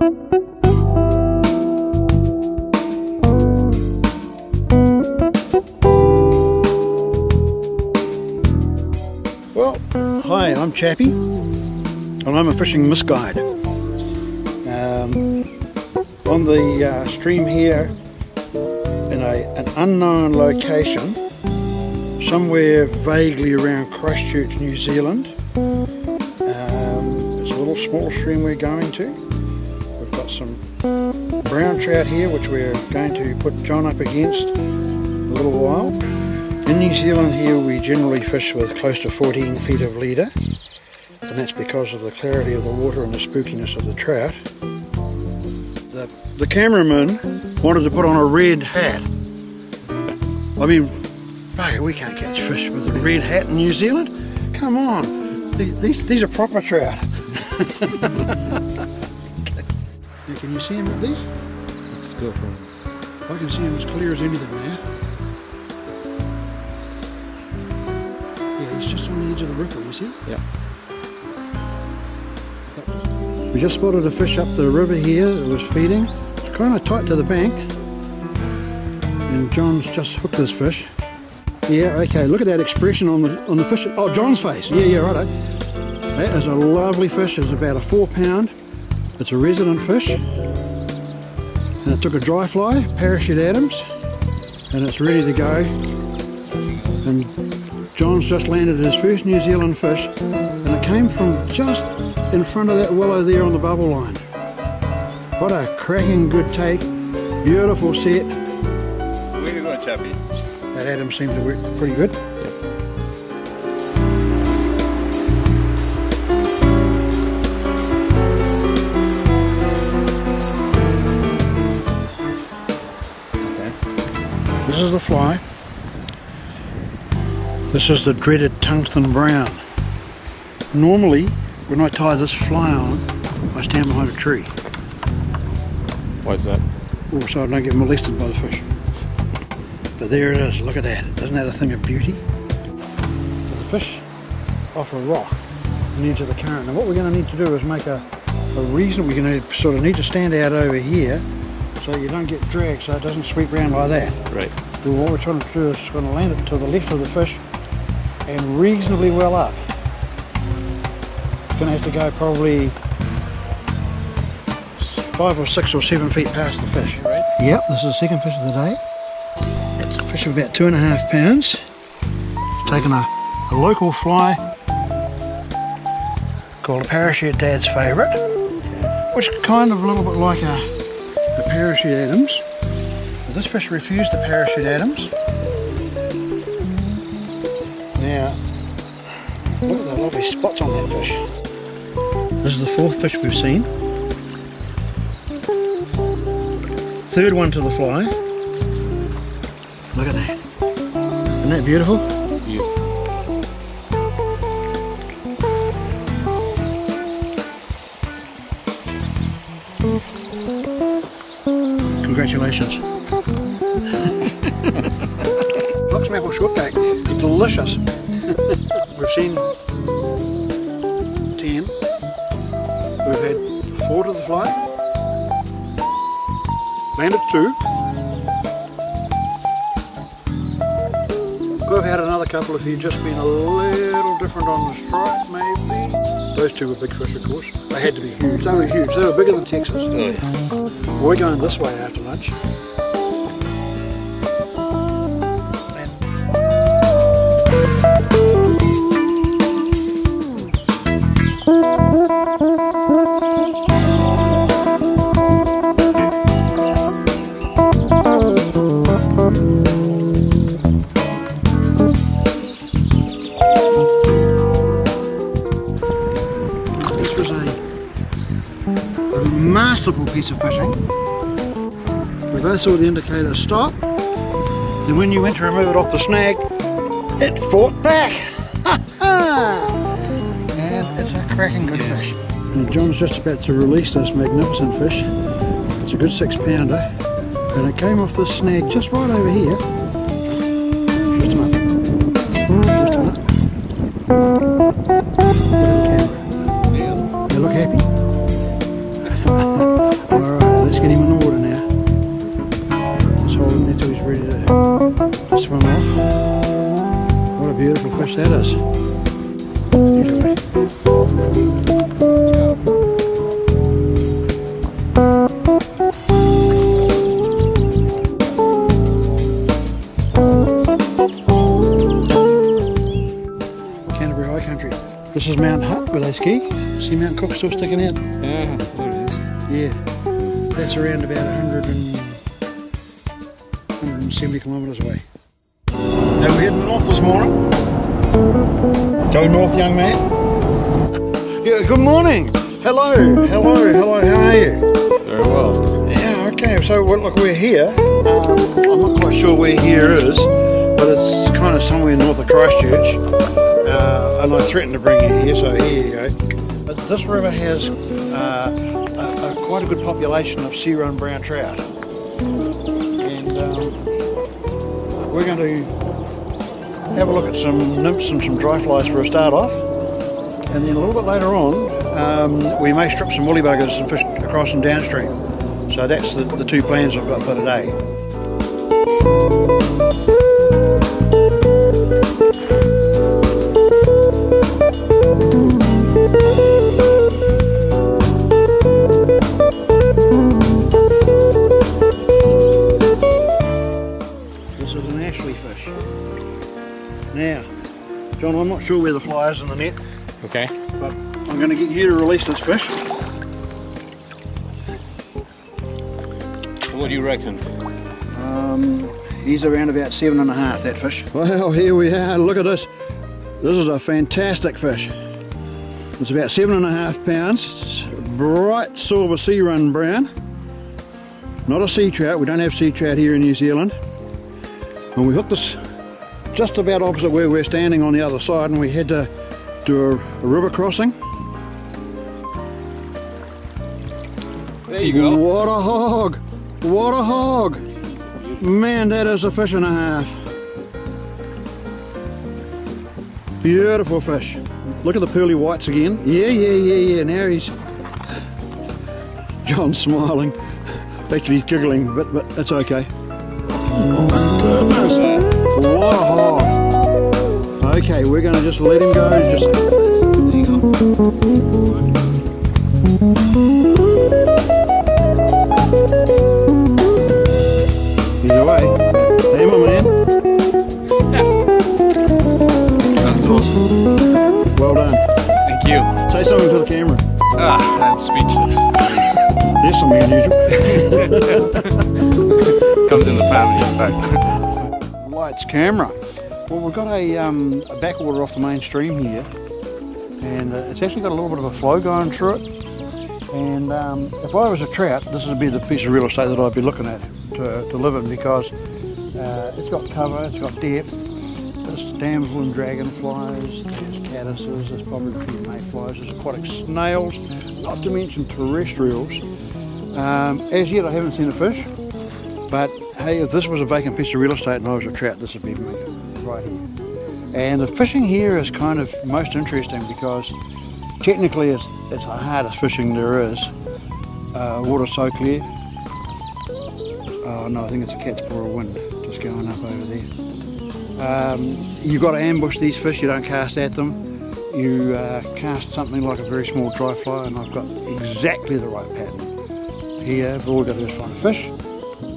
Well, hi, I'm Chappie, and I'm a fishing misguide. On the stream here, in an unknown location, somewhere vaguely around Christchurch, New Zealand. It's a little small stream we're going to. We've got some brown trout here, which we're going to put John up against in a little while. In New Zealand here we generally fish with close to 14 feet of leader, and that's because of the clarity of the water and the spookiness of the trout. The cameraman wanted to put on a red hat. I mean, bugger, we can't catch fish with a red hat in New Zealand. Come on, these are proper trout. Now, can you see him up there? Let's go for him. I can see him as clear as anything now. Yeah, he's just on the edge of the ripple, you see? Yeah. We just spotted a fish up the river here that was feeding. It's kind of tight to the bank. And John's just hooked this fish. Yeah, okay, look at that expression on the fish. Oh, John's face. Yeah, righto. That is a lovely fish. It's about a 4 pound. It's a resident fish. And it took a dry fly, parachute Adams, and it's ready to go. And John's just landed his first New Zealand fish, and it came from just in front of that willow there on the bubble line. What a cracking good take. Beautiful set. Where you going, Chappie? That Adams seemed to work pretty good. This is the fly. This is the dreaded tungsten brown. Normally, when I tie this fly on, I stand behind a tree. Why is that? So I don't get molested by the fish. But there it is, look at that. Isn't that a thing of beauty? There's a fish off a rock on the edge of the current. And what we're going to need to do is make a reason. We're going to sort of need to stand out over here so you don't get dragged, so it doesn't sweep around like that. Right. So what we're trying to do is going to land it to the left of the fish and reasonably well up. It's going to have to go probably 5 or 6 or 7 feet past the fish. Right. Yep, this is the second fish of the day. It's a fish of about 2.5 pounds. It's taken a local fly called a parachute Dad's favourite, which is kind of a little bit like a parachute Adams. But this fish refused the parachute Adams. Now, look at the lovely spots on that fish. This is the 4th fish we've seen. 3rd one to the fly. Look at that. Isn't that beautiful? Yeah. Congratulations. Fox maple shortcake. Delicious. We've seen 10. We've had 4 to the fly. Landed 2. Could have had another couple if he'd just been a little different on the stripe, maybe. Those 2 were big fish, of course. They had to be huge. They were huge. They were bigger than Texas. Oh, yeah. We're going this way after lunch. Masterful piece of fishing. We both saw the indicator stop, and when you went to remove it off the snag, it fought back. And it's a cracking good fish. And John's just about to release this magnificent fish. It's a good 6 pounder, and it came off this snag just right over here. Lift him up. Lift him up. Look at the camera. You look happy? course that is. Anyway. Canterbury High Country. This is Mount Hutt where they ski. See Mount Cook still sticking out? Yeah, there it is. Yeah. That's around about 170 kilometres away. Now we're heading north this morning. Go north, young man. Yeah, good morning. Hello, hello, hello, how are you? Very well. Yeah, okay, so well, look, we're here. I'm not quite sure where here is, but it's kind of somewhere north of Christchurch. And I threatened to bring you here, so here you go. But this river has quite a good population of sea-run brown trout. And we're going to have a look at some nymphs and some dry flies for a start off. And then a little bit later on, we may strip some woolly buggers and fish across and downstream. So that's the two plans I've got for today. This is an Ashley fish. Now, John, I'm not sure where the fly is in the net. Okay. But I'm going to get you to release this fish. So what do you reckon? He's around about 7.5, that fish. Well, here we are. Look at this. This is a fantastic fish. It's about 7.5 pounds. It's bright silver sea-run brown. Not a sea trout. We don't have sea trout here in New Zealand. And we hooked this just about opposite where we're standing on the other side, and we had to do a river crossing. There you go. What a hog! What a hog! Man, that is a fish and a half. Beautiful fish. Look at the pearly whites again. Yeah. Now he's... John's smiling. Actually, he's giggling a bit, but that's okay. Oh my goodness! What a hog! Okay, we're going to just let him go. Just there you go. He's away. Hey, my man. Yeah. That's awesome. Well done. Thank you. Say something to the camera. I'm speechless. There's something unusual. Comes in the family, in fact. Lights, camera. Well, we've got a backwater off the main stream here, and it's actually got a little bit of a flow going through it. And if I was a trout, this would be the piece of real estate that I'd be looking at to live in, because it's got cover, it's got depth. There's damsel and dragonflies, there's caddises, there's probably a few mayflies, there's aquatic snails, not to mention terrestrials. As yet I haven't seen a fish, but hey, if this was a vacant piece of real estate and I was a trout, this would be me right here. And the fishing here is kind of most interesting because technically it's the hardest fishing there is. Water's so clear. Oh no, I think it's a cat's paw of wind just going up over there. You've got to ambush these fish, you don't cast at them. You cast something like a very small dry fly, and I've got exactly the right pattern. Here, all we've got to do is find a fish,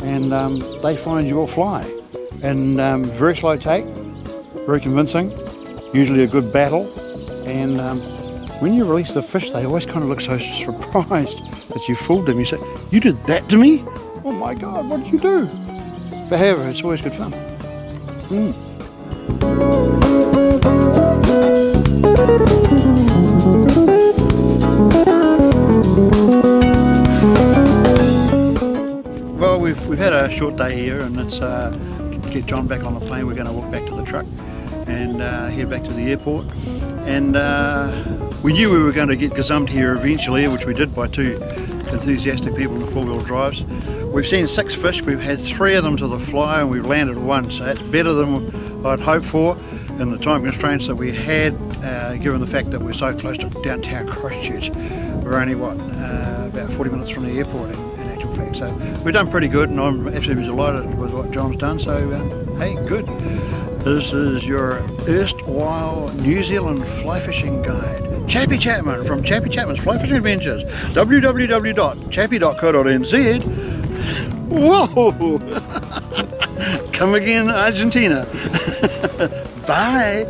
and they find your fly. And very slow take, very convincing, usually a good battle, and when you release the fish, they always kind of look so surprised that you fooled them. You say, "You did that to me? Oh my God, what did you do?" But however, it's always good fun. Well, we've had a short day here, and it's to get John back on the plane. We're going to walk back to the truck and head back to the airport. And we knew we were going to get gazumped here eventually, which we did by two enthusiastic people in the four-wheel drives. We've seen 6 fish. We've had 3 of them to the fly, and we've landed 1, so that's better than I'd hoped for in the time constraints that we had, given the fact that we're so close to downtown Christchurch. We're only, about 40 minutes from the airport in actual fact. So we've done pretty good, and I'm absolutely delighted with what John's done, so hey, good. This is your erstwhile New Zealand fly fishing guide, Chappie Chapman from Chappie Chapman's Fly Fishing Adventures, www.chappie.co.nz. Whoa! Come again, Argentina. Bye!